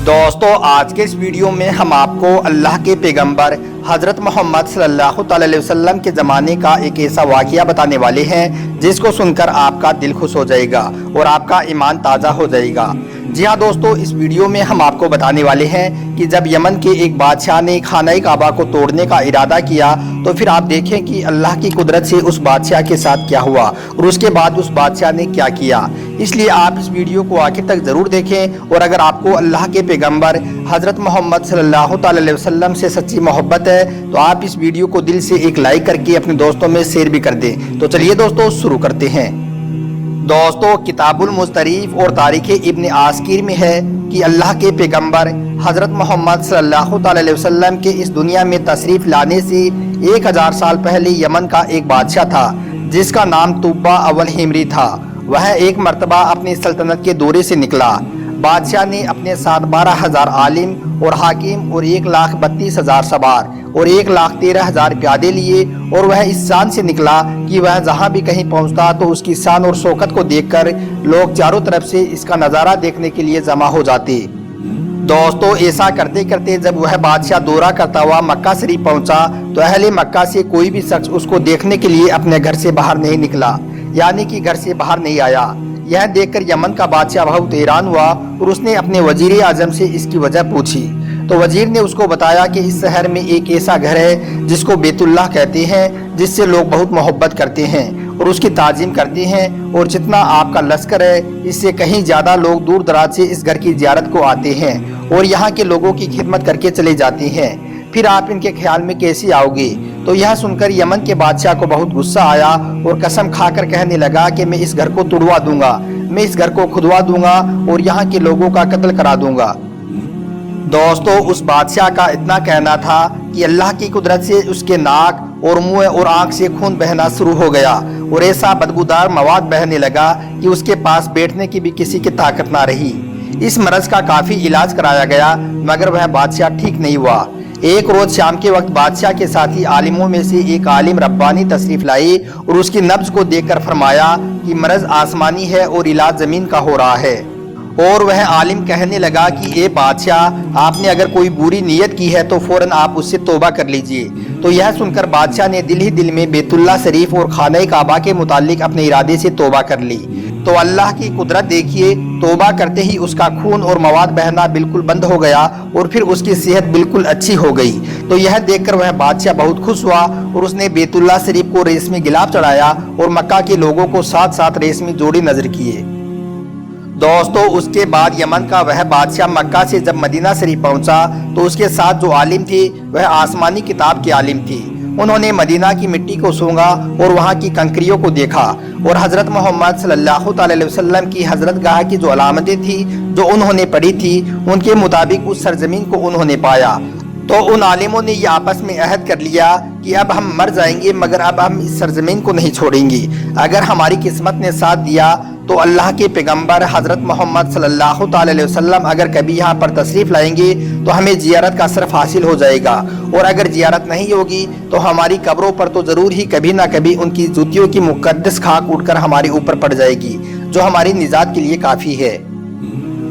दोस्तों आज के इस वीडियो में हम आपको अल्लाह के पैगंबर हज़रत मोहम्मद सल्लल्लाहु अलैहि वसल्लम के ज़माने का एक ऐसा वाक़या बताने वाले हैं जिसको सुनकर आपका दिल खुश हो जाएगा और आपका ईमान ताज़ा हो जाएगा। जी हाँ दोस्तों, इस वीडियो में हम आपको बताने वाले हैं कि जब यमन के एक बादशाह ने खाने काबा को तोड़ने का इरादा किया तो फिर आप देखें कि अल्लाह की कुदरत से उस बादशाह के साथ क्या हुआ और उसके बाद उस बादशाह ने क्या किया। इसलिए आप इस वीडियो को आखिर तक ज़रूर देखें और अगर आपको अल्लाह के पैगंबर हज़रत मोहम्मद सल्लल्लाहु अलैहि वसल्लम से सच्ची मोहब्बत है तो आप इस वीडियो को दिल से एक लाइक करके अपने दोस्तों में शेयर भी कर दें। तो चलिए दोस्तों शुरू करते हैं। दोस्तों किताबुल मुस्तरीफ और तारीख़ इब्न आस्किर में है कि अल्लाह के पैगंबर हज़रत मोहम्मद सल्लल्लाहु अलैहि वसल्लम के इस दुनिया में तशरीफ़ लाने से 1000 साल पहले यमन का एक बादशाह था जिसका नाम तुब्बा अव्वल हिमरी था। वह एक मर्तबा अपनी सल्तनत के दौरे से निकला। बादशाह ने अपने साथ 12,000 आलिम और हाकिम और 1,32,000 सवार और 1,13,000 प्यादे लिए और वह इस शान से निकला कि वह जहाँ भी कहीं पहुँचता तो उसकी शान और शौकत को देखकर लोग चारों तरफ से इसका नज़ारा देखने के लिए जमा हो जाते। दोस्तों ऐसा करते करते जब वह बादशाह दौरा करता हुआ मक्का शरीफ पहुंचा तो अहले मक्का से कोई भी शख्स उसको देखने के लिए अपने घर से बाहर नहीं निकला, यानी कि घर से बाहर नहीं आया। यह देखकर यमन का बादशाह बहुत हैरान हुआ और उसने अपने वजीर आजम से इसकी वजह पूछी तो वजीर ने उसको बताया कि इस शहर में एक ऐसा घर है जिसको बैतुल्लाह कहते हैं, जिससे लोग बहुत मोहब्बत करते हैं और उसकी ताजीम करते हैं और जितना आपका लश्कर है इससे कहीं ज़्यादा लोग दूर दराज से इस घर की ज़ियारत को आते हैं और यहाँ के लोगों की खिदमत करके चले जाते हैं। फिर आप इनके ख्याल में कैसे आओगे? तो यह सुनकर यमन के बादशाह को बहुत गुस्सा आया और कसम खाकर कहने लगा कि मैं इस घर को तुड़वा दूंगा, मैं इस घर को खुदवा दूंगा और यहाँ के लोगों का कत्ल करा दूंगा। दोस्तों उस बादशाह का इतना कहना था कि अल्लाह की कुदरत से उसके नाक और मुंह और आंख से खून बहना शुरू हो गया और ऐसा बदबूदार मवाद बहने लगा कि उसके पास बैठने की भी किसी की ताकत ना रही। इस मरज का काफ़ी इलाज कराया गया मगर वह बादशाह ठीक नहीं हुआ। एक रोज़ शाम के वक्त बादशाह के साथी आलिमों में से एक आलिम रब्बानी तशरीफ लाई और उसकी नब्ज को देखकर फरमाया कि मरज आसमानी है और इलाज ज़मीन का हो रहा है। और वह आलिम कहने लगा कि ए बादशाह, आपने अगर कोई बुरी नीयत की है तो फ़ौरन आप उससे तौबा कर लीजिए। तो यह सुनकर बादशाह ने दिल ही दिल में बैतुल्लाह शरीफ और खाने काबा के मुतालिक अपने इरादे से तौबा कर ली। तो अल्लाह की कुदरत देखिए, तौबा करते ही उसका खून और मवाद बहना बिल्कुल बंद हो गया और फिर उसकी सेहत बिल्कुल अच्छी हो गई। तो यह देखकर वह बादशाह बहुत खुश हुआ और उसने बैतुल्लाह शरीफ को रेशमी गिलाफ चढ़ाया और मक्का के लोगों को साथ साथ रेशमी जोड़ी नजर किए। दोस्तों उसके बाद यमन का वह बादशाह मक्का से जब मदीना शरीफ पहुंचा तो उसके साथ जो आलिम थी वह आसमानी किताब की आलिम थी। उन्होंने मदीना की मिट्टी को सूंघा और वहां की कंकरियों को देखा और हज़रत मोहम्मद सल्लल्लाहु अलैहि वसल्लम की हज़रत गाह की जो अलामतें थी जो उन्होंने पढ़ी थी उनके मुताबिक उस सरजमीन को उन्होंने पाया। तो उन आलिमों ने ये आपस में अहद कर लिया कि अब हम मर जाएंगे मगर अब हम इस सरजमीन को नहीं छोड़ेंगे। अगर हमारी किस्मत ने साथ दिया तो अल्लाह के पैगंबर हज़रत मोहम्मद सल्लल्लाहु अलैहि वसल्लम अगर कभी यहाँ पर तशरीफ़ लाएंगे तो हमें ज़ियारत का शर्फ हासिल हो जाएगा और अगर ज़ियारत नहीं होगी तो हमारी कब्रों पर तो ज़रूर ही कभी ना कभी उनकी जूतियों की मुक़द्दस खाक उड़कर हमारे ऊपर पड़ जाएगी, जो हमारी निजात के लिए काफ़ी है।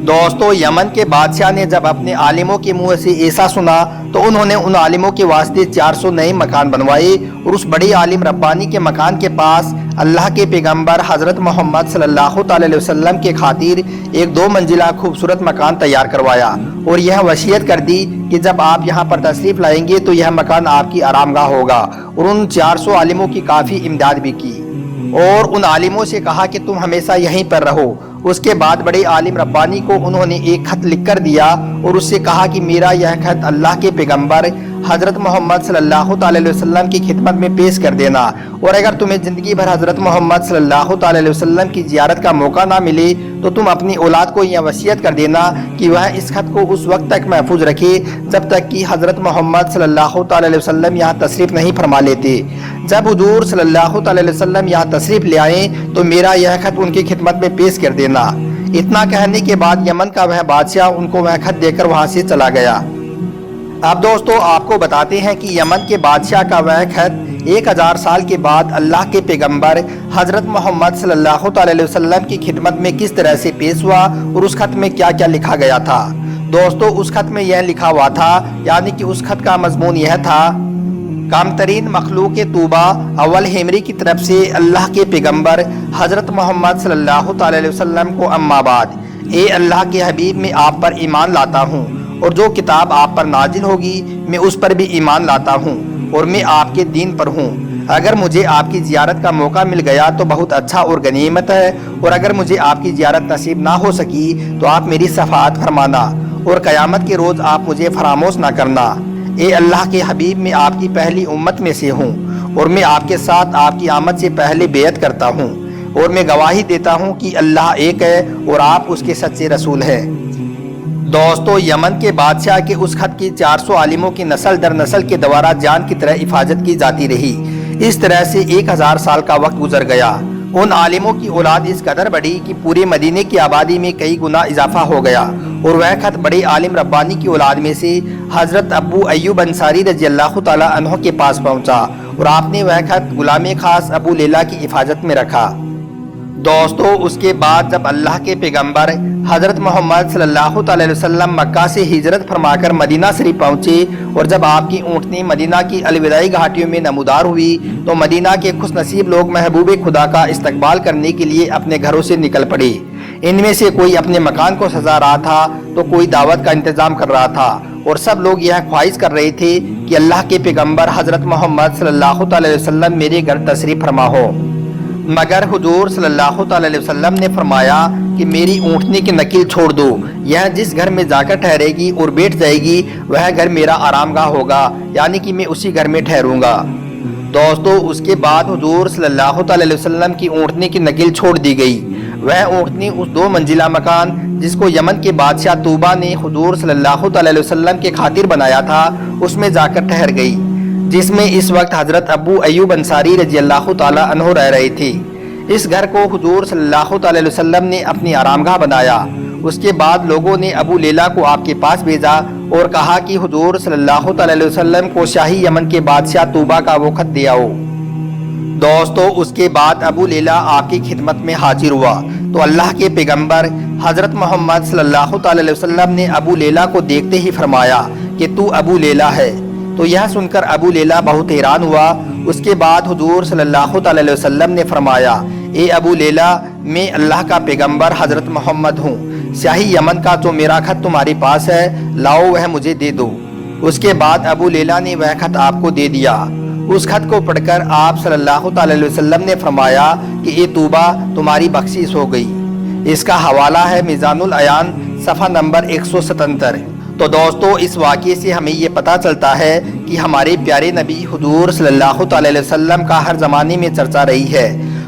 दोस्तों यमन के बादशाह ने जब अपने आलिमों के मुंह से ऐसा सुना तो उन्होंने उन आलिमों के वास्ते 400 नए मकान बनवाए और उस बड़े आलिम रब्बानी के मकान के पास अल्लाह के पैगंबर हज़रत मोहम्मद सल्लल्लाहु अलैहि वसल्लम के खातिर एक 2 मंजिला खूबसूरत मकान तैयार करवाया और यह वसीयत कर दी कि जब आप यहाँ पर तशरीफ़ लाएंगे तो यह मकान आपकी आरामगाह होगा और उन 400 आलिमों की काफ़ी इमदाद भी की और उन आलिमों से कहा कि तुम हमेशा यहीं पर रहो। उसके बाद बड़े आलिम रब्बानी को उन्होंने एक खत लिख कर दिया और उससे कहा कि मेरा यह खत अल्लाह के पैगंबर हज़रत मोहम्मद सल्लल्लाहु अलैहि वसल्लम की खिदमत में पेश कर देना और अगर तुम्हें ज़िंदगी भर हज़रत मोहम्मद सल्लल्लाहु अलैहि वसल्लम की ज़ियारत का मौका ना मिले तो तुम अपनी औलाद को यह वसीयत कर देना कि वह इस खत को उस वक्त तक महफूज रखे जब तक कि हज़रत मोहम्मद सल्लल्लाहु अलैहि वसल्लम यहाँ तशरीफ़ नहीं फरमा लेते। जब हुजूर सल्लल्लाहु अलैहि वसल्लम यहाँ तशरीफ़ ले आए तो मेरा यह खत उनकी खिदमत में पेश कर देना। इतना कहने के बाद यमन का वह बादशाह उनको वह खत देकर वहाँ से चला गया। अब दोस्तों आपको बताते हैं कि यमन के बादशाह का वह खत 1000 साल के बाद अल्लाह के पैगंबर हज़रत मोहम्मद सल्लल्लाहु अलैहि वसल्लम की खिदमत में किस तरह से पेश हुआ और उस खत में क्या क्या लिखा गया था। दोस्तों उस खत में यह लिखा हुआ था, यानी कि उस खत का मजमून यह था, कामतरीन मखलूक तूबा अव्वल हेमरी की तरफ से अल्लाह के पैगंबर हज़रत मोहम्मद सल्लल्लाहु अलैहि वसल्लम को अम्माबाद। ए अल्लाह के हबीब, मैं आप पर ईमान लाता हूँ और जो किताब आप पर नाजिल होगी मैं उस पर भी ईमान लाता हूँ और मैं आपके दीन पर हूँ। अगर मुझे आपकी ज़ियारत का मौका मिल गया तो बहुत अच्छा और गनीमत है, और अगर मुझे आपकी ज़ियारत नसीब ना हो सकी तो आप मेरी शफाअत फरमाना और क़यामत के रोज़ आप मुझे फरामोश ना करना। ए अल्लाह के हबीब, मैं आपकी पहली उम्मत में से हूँ और मैं आपके साथ आपकी आमद से पहले बेयत करता हूँ और मैं गवाही देता हूँ कि अल्लाह एक है और आप उसके सच्चे रसूल हैं। दोस्तों यमन के बादशाह के उस खत की 400 आलिमों की नस्ल दर नस्ल के द्वारा जान की तरह हिफाजत की जाती रही। इस तरह से 1000 साल का वक्त गुजर गया। उन आलिमों की औलाद इस कदर बढ़ी कि पूरे मदीने की आबादी में कई गुना इजाफा हो गया, और वह खत बड़े आलिम रब्बानी की औलाद में से हज़रत अबू अय्यूब अंसारी रज़ियल्लाहु ताला अन्हु के पास पहुंचा और आपने वह खत गुलाम खास अबू लैला की हिफाजत में रखा। दोस्तों उसके बाद जब अल्लाह के पैगंबर हज़रत मोहम्मद सल्लल्लाहु अलैहि वसल्लम मक्का से हिजरत फरमाकर मदीना शरीफ पहुंचे और जब आपकी ऊँटनी मदीना की अलविदाई घाटियों में नमूदार हुई तो मदीना के खुशनसीब लोग महबूब खुदा का इस्तकबाल करने के लिए अपने घरों से निकल पड़े। इनमें से कोई अपने मकान को सजा रहा था तो कोई दावत का इंतजाम कर रहा था, और सब लोग यह ख्वाहिश कर रहे थे कि अल्लाह के पैगंबर हज़रत मोहम्मद सल्लल्लाहु अलैहि वसल्लम मेरे घर तशरीफ़ फरमा हो। मगर हुजूर सल्लल्लाहु अलैहि वसल्लम ने फरमाया कि मेरी ऊँटनी की नकील छोड़ दो, यह जिस घर में जाकर ठहरेगी और बैठ जाएगी वह घर मेरा आरामगाह होगा, यानी कि मैं उसी घर में ठहरूंगा। दोस्तों उसके बाद हुजूर सल्लल्लाहु अलैहि वसल्लम की ऊँटनी की नकील छोड़ दी गई। वह ऊँटनी उस 2 मंजिला मकान जिसको यमन के बादशाह तूबा ने हुजूर सल्लल्लाहु अलैहि वसल्लम के खातिर बनाया था उसमें जाकर ठहर गई, जिसमें इस वक्त हज़रत अबू अय्यूब अंसारी रज़ियल्लाहु ताला अन्हु रह रहे थे। इस घर को हुजूर सल्लल्लाहु अलैहि वसल्लम ने अपनी आरामगाह बनाया। उसके बाद लोगों ने अबू लैला को आपके पास भेजा और कहा कि हुजूर सल्लल्लाहु अलैहि वसल्लम को शाही यमन के बादशाह तूबा का वो खत दे आओ। दोस्तों उसके बाद अबू लैला आपकी खिदमत में हाजिर हुआ तो अल्लाह के पैगंबर हज़रत मोहम्मद सल्लल्लाहु अलैहि वसल्लम ने अबू लैला को देखते ही फरमाया कि तू अबू लैला है। तो यह सुनकर अबू लैला बहुत हैरान हुआ। उसके बाद हुजूर सल्लल्लाहु अलैहि वसल्लम ने फरमाया, ए अबू लैला, मैं अल्लाह का पैगंबर हज़रत मोहम्मद हूँ। शाही यमन का जो मेरा खत तुम्हारे पास है लाओ वह मुझे दे दो। उसके बाद अबू लैला ने वह खत आपको दे दिया। उस खत को पढ़कर आप सल्लल्लाहु अलैहि वसल्लम ने फरमाया कि ए तूबा, तुम्हारी बख्शिश हो गई। इसका हवाला है मीज़ानुल अयान सफ़ा नंबर 177। तो दोस्तों इस वाक़े से हमें ये पता चलता है कि हमारे प्यारे नबी हुजूर सल्लल्लाहु अलैहि वसल्लम का हर ज़माने में चर्चा रही है।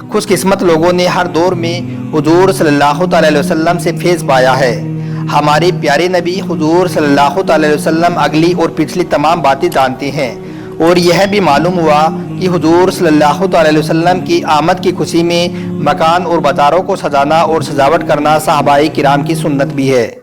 खुशकिस्मत लोगों ने हर दौर में हुजूर सल्लल्लाहु अलैहि वसल्लम से फैज़ पाया है। हमारे प्यारे नबी हुजूर सल्लल्लाहु अलैहि वसल्लम अगली और पिछली तमाम बातें जानते हैं, और यह भी मालूम हुआ कि हुजूर सल्लल्लाहु अलैहि वसल्लम की आमद की खुशी में मकान और बाज़ारों को सजाना और सजावट करना सहाबाए किराम की सुन्नत भी है।